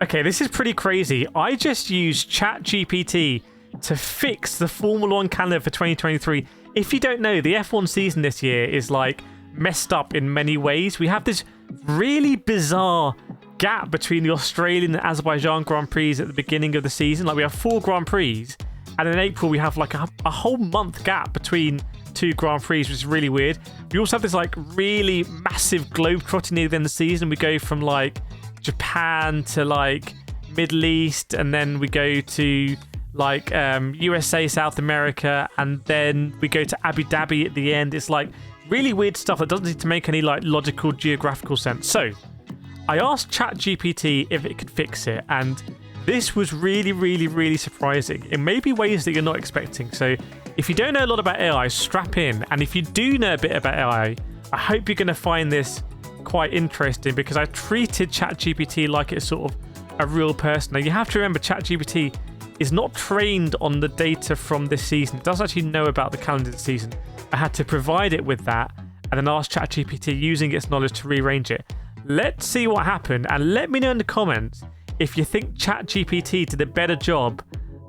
Okay, this is pretty crazy. I just used ChatGPT to fix the Formula 1 calendar for 2023. If you don't know, the F1 season this year is like messed up in many ways. We have this really bizarre gap between the Australian and Azerbaijan Grand Prix at the beginning of the season. Like we have 4 Grand Prix, and in April we have like a whole month gap between 2 Grand Prix, which is really weird. We also have this like really massive globe-trotting near the end of the season. We go from like Japan to like Middle East, and then we go to like USA, South America, and then we go to Abu Dhabi at the end. It's like really weird stuff that doesn't seem to make any like logical geographical sense. So I asked ChatGPT if it could fix it, and this was really surprising in maybe ways that you're not expecting. So if you don't know a lot about AI, strap in, and if you do know a bit about AI, I hope you're going to find this quite interesting, because I treated ChatGPT like it's sort of a real person. Now you have to remember, ChatGPT is not trained on the data from this season. It doesn't actually know about the calendar season. I had to provide it with that and then ask ChatGPT using its knowledge to rearrange it. Let's see what happened, and let me know in the comments if you think ChatGPT did a better job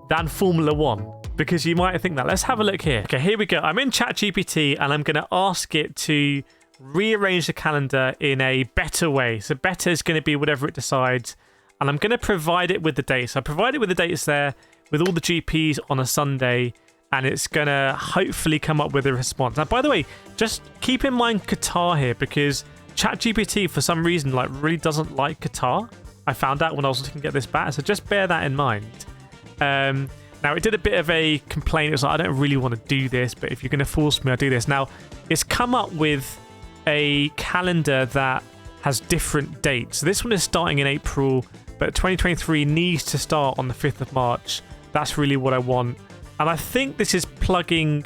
than Formula 1, because you might think that. Let's have a look here. Okay, here we go. I'm in ChatGPT and I'm going to ask it to rearrange the calendar in a better way. So better is going to be whatever it decides, and I'm going to provide it with the dates. I provide it with the dates there with all the GPs on a Sunday, and it's going to hopefully come up with a response. Now, by the way, just keep in mind Qatar here, because ChatGPT for some reason like really doesn't like Qatar. I found out when I was looking at this back, so just bear that in mind. Now, it did a bit of a complaint. It was like, I don't really want to do this, but if you're going to force me, I'll do this. Now, it's come up with a calendar that has different dates. So this one is starting in April, but 2023 needs to start on the 5th of March. That's really what I want. And I think this is plugging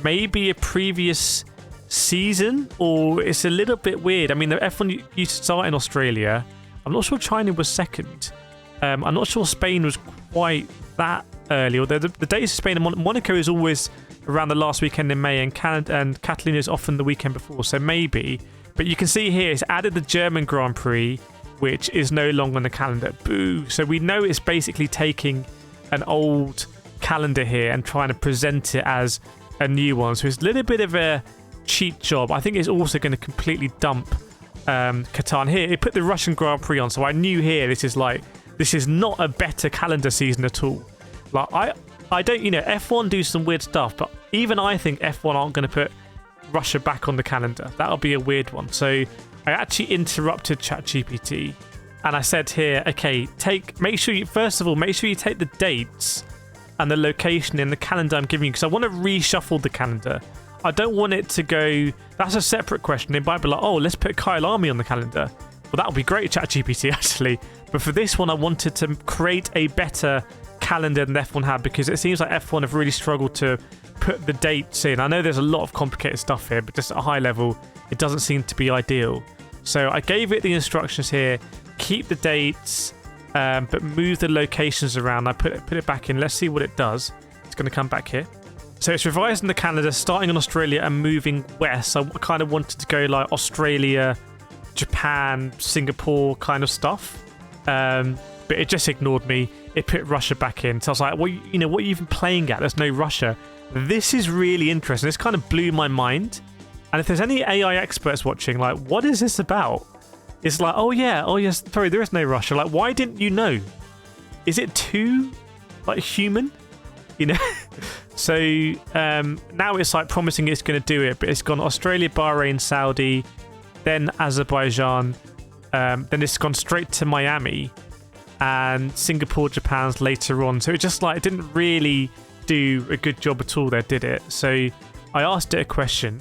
maybe a previous season, or it's a little bit weird. I mean, the F1 used to start in Australia. I'm not sure China was second. I'm not sure Spain was quite that early, although the dates of Spain and Monaco is always around the last weekend in May, and Canada and Catalonia is often the weekend before, so maybe. But you can see here it's added the German Grand Prix, which is no longer on the calendar. Boo! So we know it's basically taking an old calendar here and trying to present it as a new one. So it's a little bit of a cheat job. I think it's also going to completely dump Qatar. Here it put the Russian Grand Prix on, so I knew here this is not a better calendar season at all. Like I don't, F1 do some weird stuff, but even I think F1 aren't going to put Russia back on the calendar. That'll be a weird one. So I actually interrupted ChatGPT and I said here, okay, make sure you take the dates and the location in the calendar I'm giving you, because I want to reshuffle the calendar. I don't want it to go, that's a separate question. It might be like, oh, let's put Kyle Army on the calendar. Well, that would be great, ChatGPT, actually. But for this one, I wanted to create a better calendar than F1 had, because it seems like F1 have really struggled to put the dates in. I know there's a lot of complicated stuff here, but just at a high level, it doesn't seem to be ideal. So I gave it the instructions here, keep the dates, but move the locations around. I put it back in. Let's see what it does. It's going to come back here. So it's revising the calendar, starting in Australia and moving west. So I kind of wanted to go like Australia, Japan, Singapore kind of stuff. But it just ignored me. It put Russia back in. So I was like, what are you even playing at? There's no Russia. This is really interesting. This kind of blew my mind. And if there's any AI experts watching, like, what is this about? It's like, oh yes, sorry, there is no Russia. Like, why didn't you know? Is it too, like, human? So now it's like promising it's going to do it, but it's gone Australia, Bahrain, Saudi, then Azerbaijan, then it's gone straight to Miami, and Singapore, Japan's later on. So it just like, it didn't really do a good job at all there, did it? So I asked it a question.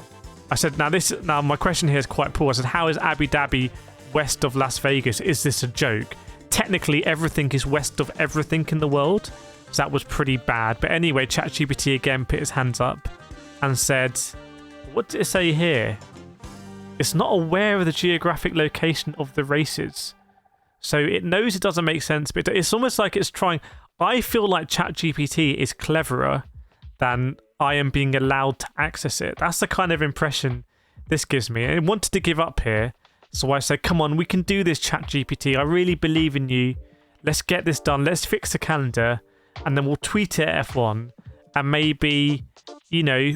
I said, now my question here is quite poor. I said, how is Abu Dhabi west of Las Vegas? Is this a joke? Technically, everything is west of everything in the world. So that was pretty bad. But anyway, ChatGPT again put his hands up and said, what did it say here? It's not aware of the geographic location of the races. So it knows it doesn't make sense, but it's almost like it's trying. I feel like ChatGPT is cleverer than I am being allowed to access it. That's the kind of impression this gives me. And it wanted to give up here. So I said, come on, we can do this, ChatGPT. I really believe in you. let's get this done. Let's fix the calendar, and then we'll tweet it at F1, and maybe, you know,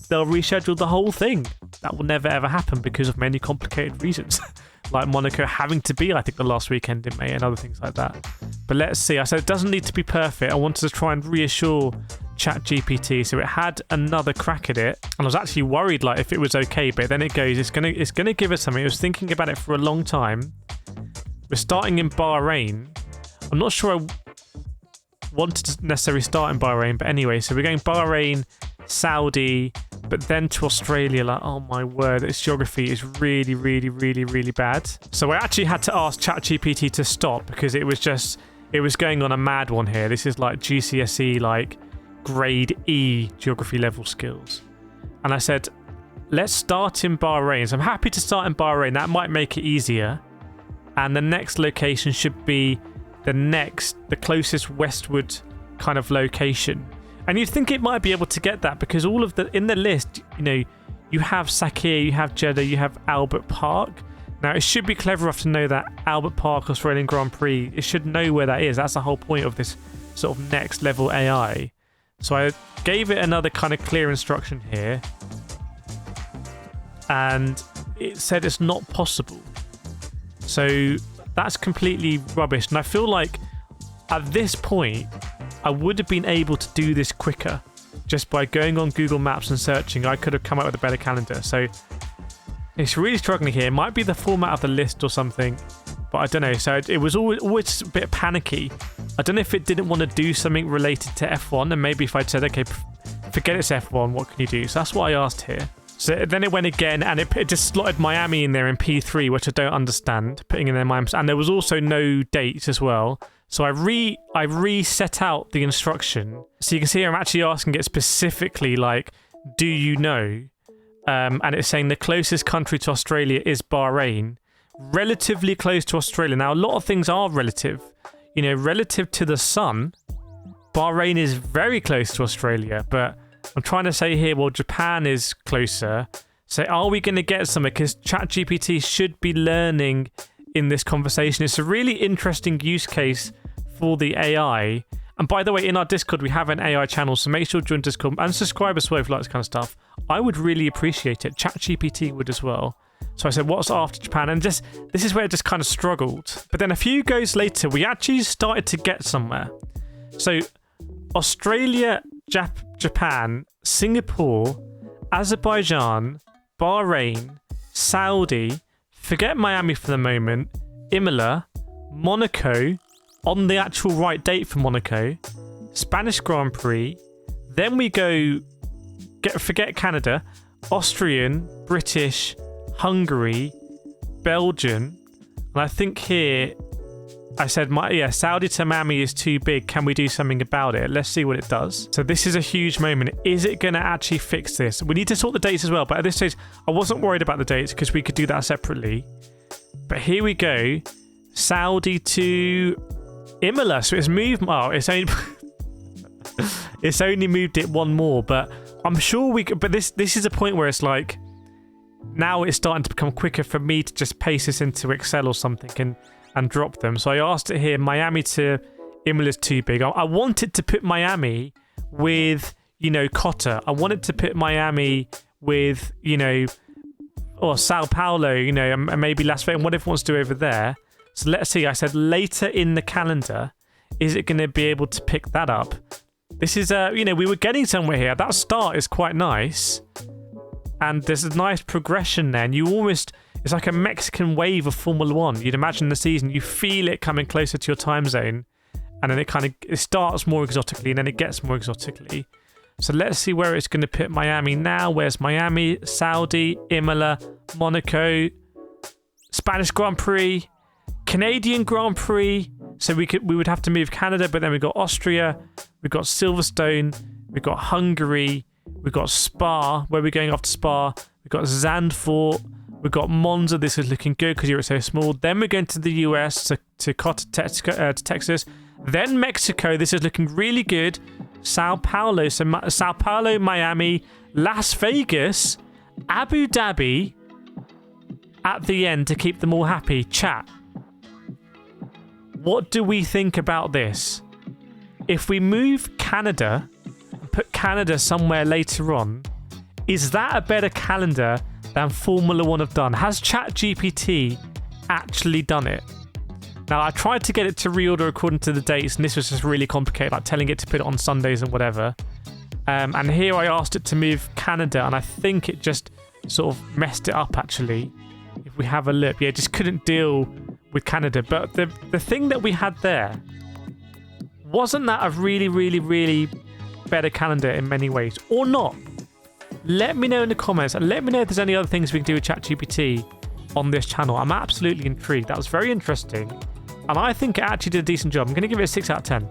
they'll reschedule the whole thing. That will never ever happen because of many complicated reasons. Like Monaco having to be, I think, the last weekend in May and other things like that. But let's see. I said it doesn't need to be perfect. I wanted to try and reassure ChatGPT, so it had another crack at it, and I was actually worried like if it was okay, but then it goes, it's gonna give us something. I was thinking about it for a long time. We're starting in Bahrain. I'm not sure I wanted to necessarily start in Bahrain, but anyway, so we're going Bahrain, Saudi, but then to Australia. Like, oh my word, its geography is really, really, really, really bad. So I actually had to ask ChatGPT to stop because it was going on a mad one here. This is like GCSE, like grade E geography level skills. And I said, let's start in Bahrain. So I'm happy to start in Bahrain. That might make it easier. And the next location should be the closest westward kind of location. And you'd think it might be able to get that because all of in the list, you know, you have Sakhir, you have Jeddah, you have Albert Park. Now, it should be clever enough to know that Albert Park Australian Grand Prix, it should know where that is. That's the whole point of this sort of next level AI. So I gave it another kind of clear instruction here. And it said it's not possible. So that's completely rubbish. And I feel like at this point, I would have been able to do this quicker just by going on Google Maps and searching. I could have come up with a better calendar. So it's really struggling here. It might be the format of the list or something, but I don't know. So it was always a bit panicky. I don't know if it didn't want to do something related to F1, and maybe if I'd said, okay, forget it's F1, what can you do? So that's what I asked here. So then it went again, and it just slotted Miami in there in P3, which I don't understand, putting in there Miami. And there was also no dates as well. So I reset out the instruction. So you can see I'm actually asking it specifically, like, do you know? And it's saying the closest country to Australia is Bahrain. Relatively close to Australia. Now, a lot of things are relative. You know, relative to the sun, Bahrain is very close to Australia. But I'm trying to say here, well, Japan is closer. So are we going to get somewhere? Because ChatGPT should be learning in this conversation. It's a really interesting use case for the AI. And by the way, in our Discord, we have an AI channel, so make sure to join Discord and subscribe as well if you like this kind of stuff. I would really appreciate it. ChatGPT would as well. So I said, what's after Japan? And this is where it just kind of struggled. But then a few goes later, we actually started to get somewhere. So Australia, Japan, Singapore, Azerbaijan, Bahrain, Saudi, forget Miami for the moment, Imola, Monaco, on the actual right date for Monaco, Spanish Grand Prix, then we go, forget Canada, Austrian, British, Hungary, Belgian, and I think here, I said, Saudi to Miami is too big. Can we do something about it? Let's see what it does. So this is a huge moment. Is it going to actually fix this? We need to sort the dates as well, but at this stage, I wasn't worried about the dates because we could do that separately. But here we go. Saudi to Imola. So it's moved. Oh, it's only it's only moved it one more, but I'm sure we could. But this is a point where it's like now it's starting to become quicker for me to just paste this into Excel or something and drop them. So I asked it here, Miami to Imola is too big. I wanted to put Miami with, you know, Cotta. I wanted to put Miami with, you know, or Sao Paulo, you know, and maybe Las Vegas, and whatever it wants to do over there. So let's see. I said later in the calendar, is it going to be able to pick that up? This is, you know, we were getting somewhere here. That start is quite nice. And there's a nice progression there. And you almost, it's like a Mexican wave of Formula One. You'd imagine the season, you feel it coming closer to your time zone. And then it starts more exotically and then it gets more exotically. So let's see where it's going to put Miami now. Where's Miami, Saudi, Imola, Monaco, Spanish Grand Prix, Canadian Grand Prix. So we would have to move Canada, but then we've got Austria, we've got Silverstone, we've got Hungary, we've got Spa, where we're going after Spa, we've got Zandvoort, we've got Monza. This is looking good because Europe's so small. Then we're going to the US, to Texas. Then Mexico. This is looking really good. Sao Paulo. So Sao Paulo, Miami, Las Vegas, Abu Dhabi at the end to keep them all happy. Chat. What do we think about this? If we move Canada and put Canada somewhere later on, is that a better calendar than Formula 1 have done? Has ChatGPT actually done it? Now, I tried to get it to reorder according to the dates, and this was just really complicated, like telling it to put it on Sundays and whatever. And here I asked it to move Canada, and I think it just sort of messed it up, actually. If we have a look, yeah, it just couldn't deal with Canada. But the thing that we had there, wasn't that a really, really, really better calendar in many ways, or not? Let me know in the comments, and let me know if there's any other things we can do with ChatGPT on this channel. I'm absolutely intrigued. That was very interesting, and I think it actually did a decent job. I'm going to give it a 6 out of 10.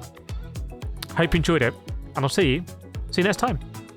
Hope you enjoyed it, and I'll see you next time.